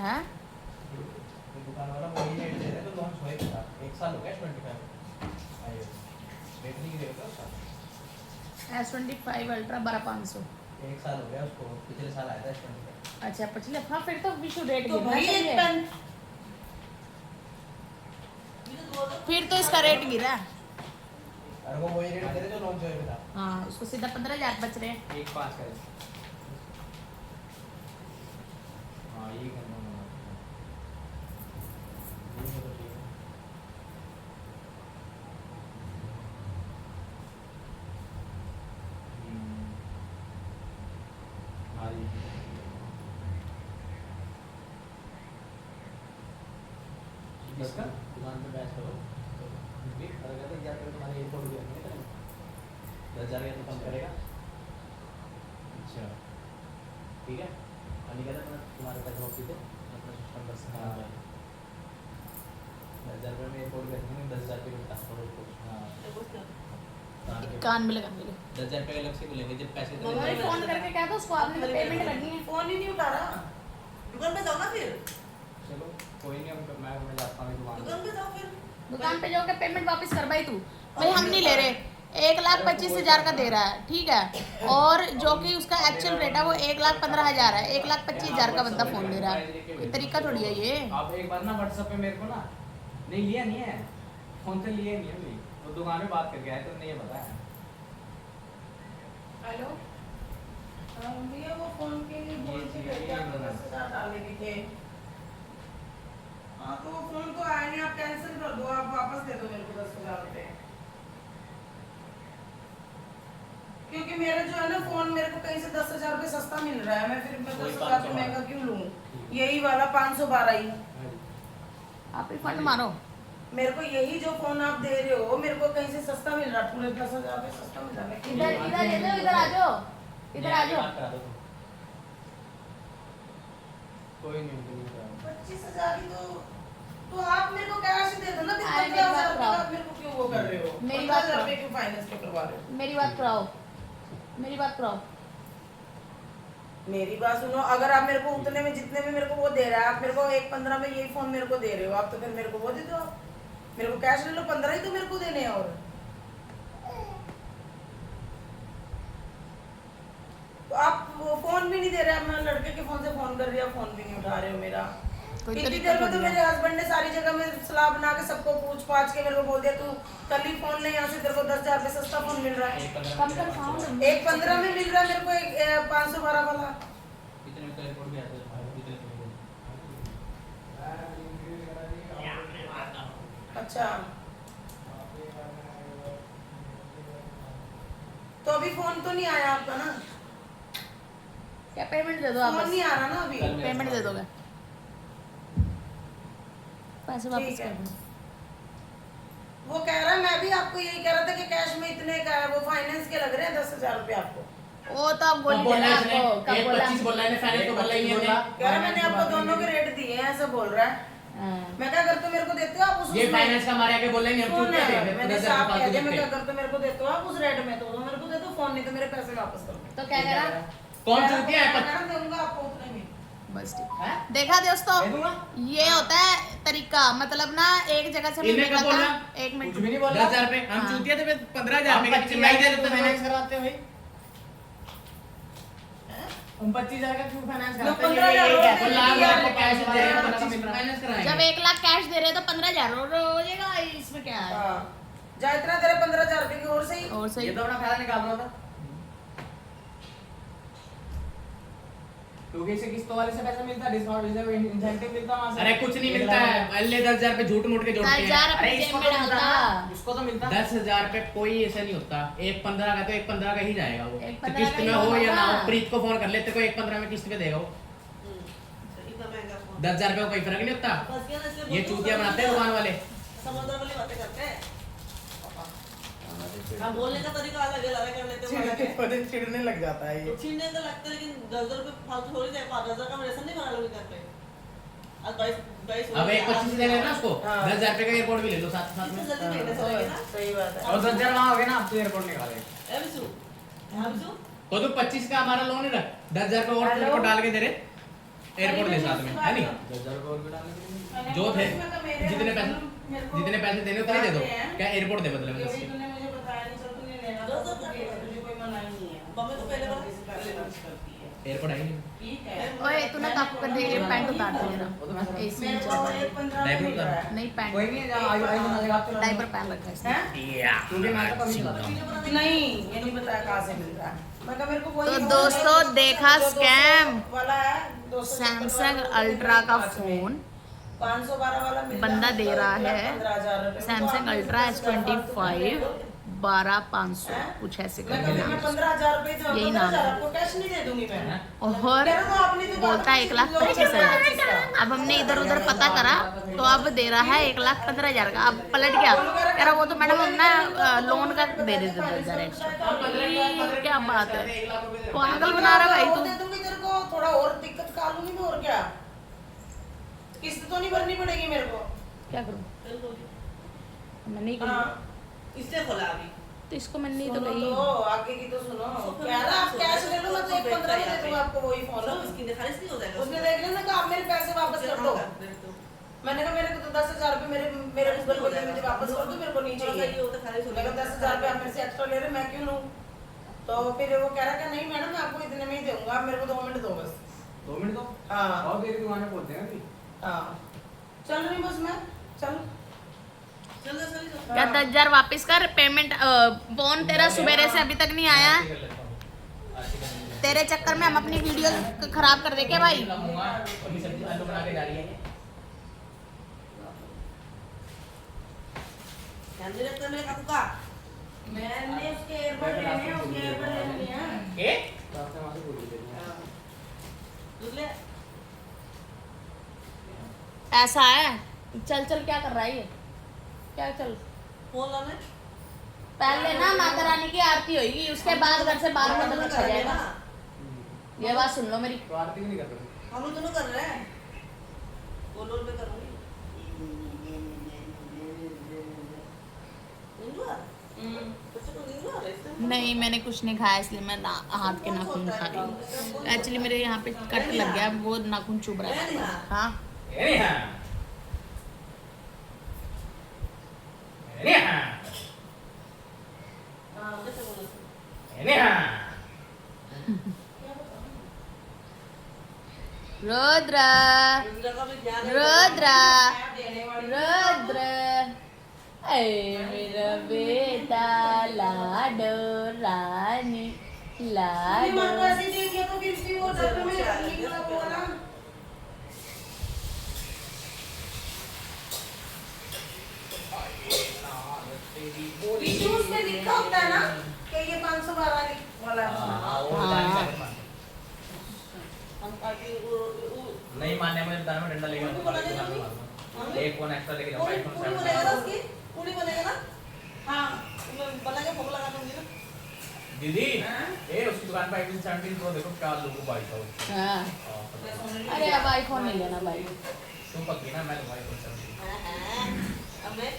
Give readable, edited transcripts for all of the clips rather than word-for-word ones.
हैं? दुकान वाला वही रेट दे रहे तो लॉन्च होएगा 1 साल हो गया 25 आए रेट नहीं गिरेगा उसका S25 अल्ट्रा 12,500। 1 साल हो गया उसको पिछले साल आया था S25 अच्छा पिछले, हाँ फिर तो विशु रेट तो गिरना भाई एक चाहिए। पेन फिर तो इसका रेट गिरा। अरे वो वही रेट दे रहे जो लॉन्च होएगा था हाँ उसको सीधा 15,000 बच रहे हैं। 1.5 का हाँ ये करना है ये तो ठीक है हाँ जी इसका दुकान पे बैच करो भी अगर कहते हैं जाकर तुम्हारे एयरपोर्ट भी नहीं करेंगे 10,000 का तो कम करेगा अच्छा ठीक है अभी कहते हैं तुम्हारे पैसे वापस दे अपना सिस्टम बस हाँ 10,000 रुपये में एयरपोर्ट भेजेंगे 10,000 रुपये मिलता है हाँ कान में लगा मेरे। 10,000 रुपये अलग से मिलेंगे जब पैसे भाई फोन करके क्या था उसको, आपने तो पेमेंट करनी है। फोन ही नहीं उठा रहा। दुकान पे जाओ ना फिर। चलो कोई नहीं हम मैं जाता हूँ दुकान पे जाओ फिर। दुकान पे जाओगे पेमेंट वापस कर भाई तू। भाई हम नहीं ले रहे, 1,25,000 का दे रहा है ठीक है, और जो कि उसका एक्चुअल रेट है वो 1,15,000 है। 1,25,000 का बंदा फोन ले रहा है, कोई तरीका थोड़ी है ये। आप एक बार ना व्हाट्सएप पे मेरे को ना नहीं लिया नहीं है फोन से लिए नहीं है भाई वो दुकान में बात करके आए तो नहीं पता है हेलो भैया वो फोन के लिए बोल के थे कि आपको 10,000 डालने के थे। हाँ तो वो फोन तो आया नहीं, आप कैंसिल कर दो, आप वापस दे दो मेरे को 10,000 रुपए। क्योंकि मेरा जो है ना फोन मेरे को कहीं से 10,000 रुपए सस्ता मिल रहा है, मैं फिर मैं 10,000 रुपए महंगा क्यों लूँ? यही वाला 512 ही। आप रिफंड मारो। मेरे को यही जो फोन आप दे रहे हो मेरे को कहीं से सस्ता मिल रहा है, पूरे 10,000 रुपए सस्ता मिल रहा है। इधर इधर ले दो, इधर आ जाओ, इधर आ जाओ। कोई नहीं 25,000 ही तो आप मेरे को कैश दे दो ना, फिर 15,000 रुपए आप मेरे को क्यों वो कर रहे हो? मेरी बात 15,000 रुपए क्यों फाइनेंस पे करवा रहे हो? मेरी बात कराओ, मेरी बात कराओ। मेरी बात सुनो, अगर आप मेरे को उतने में जितने में मेरे को वो दे रहा है, आप मेरे को 1,15 में यही फोन मेरे को दे रहे हो, आप तो फिर मेरे को वो दे दो, आप मेरे को कैश ले लो, 15 ही तो मेरे को देने हैं। और तो आप वो फोन भी नहीं दे रहे, मैं लड़के के फोन से फोन कर रही हूँ, फोन भी नहीं उठा रहे हो मेरा। इतनी देर में तो मेरे हस्बैंड ने सारी जगह में सलाह बना के सबको पूछ पाछ के मेरे को बोल दिया तू कल ही फोन ले, यहाँ से तेरे को 10,000 रुपए सस्ता फोन मिल रहा है। 1,15 में मिल रहा है मेरे को, एक 512 वाला। कितने में तो एयरपोर्ट भी आता है अच्छा तो अभी फोन तो नहीं आया आपका ना? क्या पेमेंट दे दो आप? फोन नहीं आ रहा ना अभी? पेमेंट दे दोगे? पैसे वापस कर दो। वो कह रहा है, मैं भी आपको यही कह रहा था कि कैश में इतने का है, वो फाइनेंस के लग रहे हैं 10,000 रुपए आपको। वो तो आप बोल रहे हैं आपको कब बोला? 25 बोला है फाइनेंस तो बोला ही नहीं हमने। कह रहा मैंने आपको दोनों के रेट दिए हैं, ऐसा बोल रहा है। मैं क्या करता हूँ, मेरे को देते हो आप उस ये फाइनेंस का हमारे आगे बोल रहे हैं हम चुप थे मैंने साफ कह दिया, मैं क्या करता हूँ, मेरे को देते हो आप उस रेट में, तो मेरे को दे दो फोन, नहीं तो मेरे पैसे वापस कर दो। तो क्या करा? कौन चूतिया है? मैं दूंगा आपको उतने में। बस ठीक हैं? देखा दोस्तों, दे दूंगा? ये होता है तरीका, मतलब ना एक जगह से इन्हें कब बोला? एक मिनट कुछ भी नहीं बोला। 10,000 रुपए हम हाँ। चूतिया थे 15,000 रुपए का चिल्लाई दे तो फाइनेंस करवाते हैं भाई। हम 25,000 का क्यों फाइनेंस कराते हैं? 15,000 वो लाख रुपए कैश दे रहे हैं 25 फाइनेंस कराएंगे। जब 1 लाख कैश दे रहे तो 15,000 हो जाएगा, इसमें क्या है? हाँ जा इतना तेरे 15,000 रुपए की और सही। और सही ये तो अपना फायदा निकाल रहा था क्योंकि इसे किस्तों वाले से पैसा मिलता है, डिस्काउंट इंसेंटिव मिलता है वहां से। अरे कुछ नहीं मिलता है, पहले 10,000 रुपए झूठ मूठ के जोड़ते हैं। 10,000 अरे रुपए इसको में तो मिलता डालता। है, इसको तो मिलता है 10,000 रुपए कोई ऐसा नहीं होता। 1,15 का तो 1,15 का ही जाएगा वो, एक तो 15 किस्त का ही में हो या ना हो। होगा। प्रीत को फोन कर लेते को 1,15 में किस्त पे देगा वो। इतना महंगा फोन 10,000 रुपए का कोई फर्क नहीं होता। बस क्या ना, इसलिए ये चूतिया बनाते हैं दुकान वाले। समुद्र वाली बातें करते हैं। हाँ बोलने का तरीका अलग है, लड़ाई कर लेते हो चिढ़ने लग जाता है ये। छीनने तो लगता है, लेकिन 10,000 रुपए फालतू थोड़ी जाए, 5,000 का रेशन नहीं बना लोगे घर पे। अब 22 अब एक 25 दे देना उसको, हाँ। 10,000 रुपए का एयरपोर्ट भी ले लो साथ साथ में। इतने जल्दी नहीं दे सकते ना। सही बात है। और 10,000 वहाँ हो गए ना, आप तो एयरपोर्ट निकाले। ए बिशु, हाँ बिशु, तो 25 का हमारा लोन है, 10,000 का और तेरे को डाल के दे रहे। एयरपोर्ट दे साथ में, है नहीं? 10,000 रुपये और भी डालने के लिए। जो थे जितने पैसे देने उतने दे दो। क्या एयरपोर्ट दे बदले में? तूने मुझे बताया नहीं, चल तूने लेना दो तो तो तुझे कोई मना ही नहीं है। मम्मी तो पहले बार पहले बात करती है। एयरपोर्ट आई नहीं। ठीक है। ओए तूने कब कर दे, ये पैंट उतार दे मेरा, एसी मेरे में को चल रहा है। 1.15 डायपर में उतार। मिला है। नहीं पैंट, कोई नहीं है, आई बना देगा आपको। डायपर पहन रखा है इसने। हैं? क्योंकि मैं तो कभी नहीं खाता। नहीं, ये नहीं बताया कहाँ से मिल रहा है। मैं कहा मेरे को वही तो फोन दोस्तों, है, देखा जो 200 scam। वाला है, 200 सैमसंग वाला अल्ट्रा का 5 में। फोन 512 वाला मिल बंदा रहा है, दे तो रहा 1,15,000 है रुपए। सैमसंग तो अल्ट्रा आपने S25 12,500 कुछ ऐसे मैं करके कभी नाम मैं है। 15,000 रुपए तो यही 15,000 नाम है। आपको कैश नहीं दे दूंगी मैं। और कह रहा था आपने तो बोलता है 1,25,000। अब हमने इधर उधर पता करा तो अब दे रहा है 1,15,000 का। अब पलट गया, कह रहा वो तो मैडम हम ना लोन का दे देते 10,000 एक्स्ट्रा। क्या बात है, पागल बना रहा भाई तू। दे दूंगी तेरे को, थोड़ा और दिक्कत खा लूंगी मैं, और क्या। किस्त तो नहीं भरनी पड़ेगी मेरे को। क्या करूं, मैं नहीं हाँ, करूँ इसने खोला अभी तो इसको मैं नहीं तो सुनो गई। तो, आगे की तो सुनो। कह रहा आप कैश ले लो, मैं तो 1.15 में दे दूंगा आपको वही फोन। सब इसकी दिखा इसलिए हो जाएगा उसने देख लिया ना, कहा आप मेरे पैसे वापस कर दो। मैंने कहा मेरे को तो 10,000 रुपए मेरे गूगल पे में मुझे वापस कर दो, मेरे को नहीं चाहिए। मैं कहा 10,000 रुपए आप मेरे से एक्स्ट्रा ले रहे, मैं क्यों लूं? तो फिर वो कह रहा कि नहीं मैडम मैं आपको इतने में ही दूंगा, आप मेरे को 2 मिनट दो बस। 2 मिनट दो। हाँ और देर दुकान में बोलते हैं अभी। हाँ, चल रही बस मैं, चल। क्या 10,000 वापस कर पेमेंट। फोन तेरा सुबेरे से अभी तक नहीं आया। तेरे चक्कर में हम अपनी वीडियो खराब कर दे क्या भाई। आलू बना के जा रही है। मैंने उसके एयरबड लेने हैं, उसके एयरबड लेने हैं। के? रास्ते वहाँ से बोली देनी है। ऐसा है, चल चल क्या कर रहा है ये, क्या चल। पहले ना माता रानी की आरती होगी, उसके बाद घर से बाहर पता चल जाएगा। ये बात सुन लो मेरी। तो आरती भी नहीं कर रहे। हम लोग दोनों कर रहे हैं, बोलो मैं करूँगी। नहीं मैंने कुछ नहीं खाया, इसलिए मैं हाथ के नाखून खा रही हूँ। एक्चुअली मेरे यहाँ पे कट लग गया, वो नाखून चुभ रहा है। हाँ अरे हाँ। अरे हाँ। अरे हाँ। रुद्र रुद्र रुद्र, ऐ मेरा बेटा लाडो रानी नहीं, मेरे को लाडो। ऐसे ही दे दिया तो फिर भी वो डब्बे में निकला हुआ ना। पीछे उस पे लिखा होता है ना कि ये 512 वाला है। नहीं मानने में दाना में डंडा लेके एक फोन एक्स्ट्रा लेके जाऊंगा, आईफोन 7 हाँ, दीदी ए उसकी दुकान पे आईफोन 17 प्रो देखो क्या लोगो भाई साहब। हाँ अरे अब आईफोन नहीं लेना भाई। तुम पक्की ना, मैं लूंगा आईफोन 17।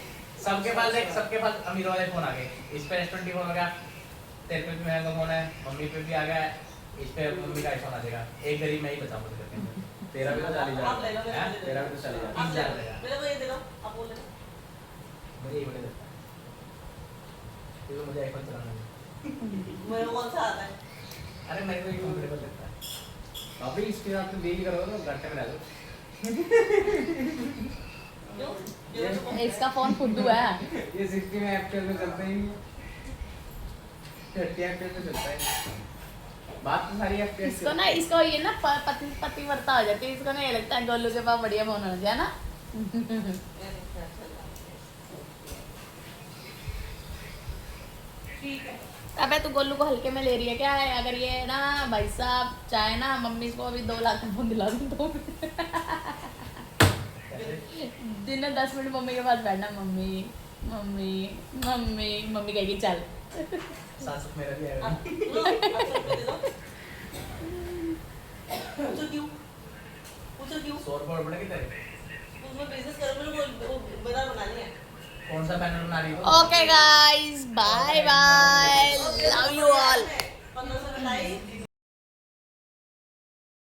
सबके पास एक, सबके पास अमीर वाले फोन आ गए। इस पे S24 हो गया, तेरे पे भी महंगा फोन है, मम्मी पे भी आ गया, इस पे मम्मी का आईफोन आ जाएगा। एक गरीब मैं ही बचा मुझे करके। तेरा भी तो चली जाएगा, तेरा भी तो चली जाएगा, 30,000 रहेगा। मुझे ये बड़े देता है क्योंकि मुझे आईफोन चलाना है। अरे मेरे को ये कंफर्टेबल लगता है। अभी इसके साथ तुम डील करो तो घंटे में रह दो। इसका फोन फुद्दू है। ये 60 में एफपीएस में चलता ही नहीं है, 30 एफपीएस में चलता है। बात तो सारी एफपीएस इसको ना, इसको ये ना पतिव्रता हो जाती है। इसको ना ये लगता है गोलू के पास बढ़िया फोन हो गया ना। ठीक है। अबे तू गोलू को हल्के में ले रही है क्या है। अगर ये ना भाई साहब चाहे ना मम्मी को अभी 2 लाख का फोन दिला दूं तो दिन में 10 मिनट मम्मी के पास बैठना, मम्मी मम्मी मम्मी मम्मी कहेगी चल। सास मेरा भी आएगा। क्यों 100 रुपये और बढ़ेगी तेरे। बिजनेस करो, मेरे को मेरा बनानी है। कौन सा पैनल बना रही हो? Okay guys, bye bye.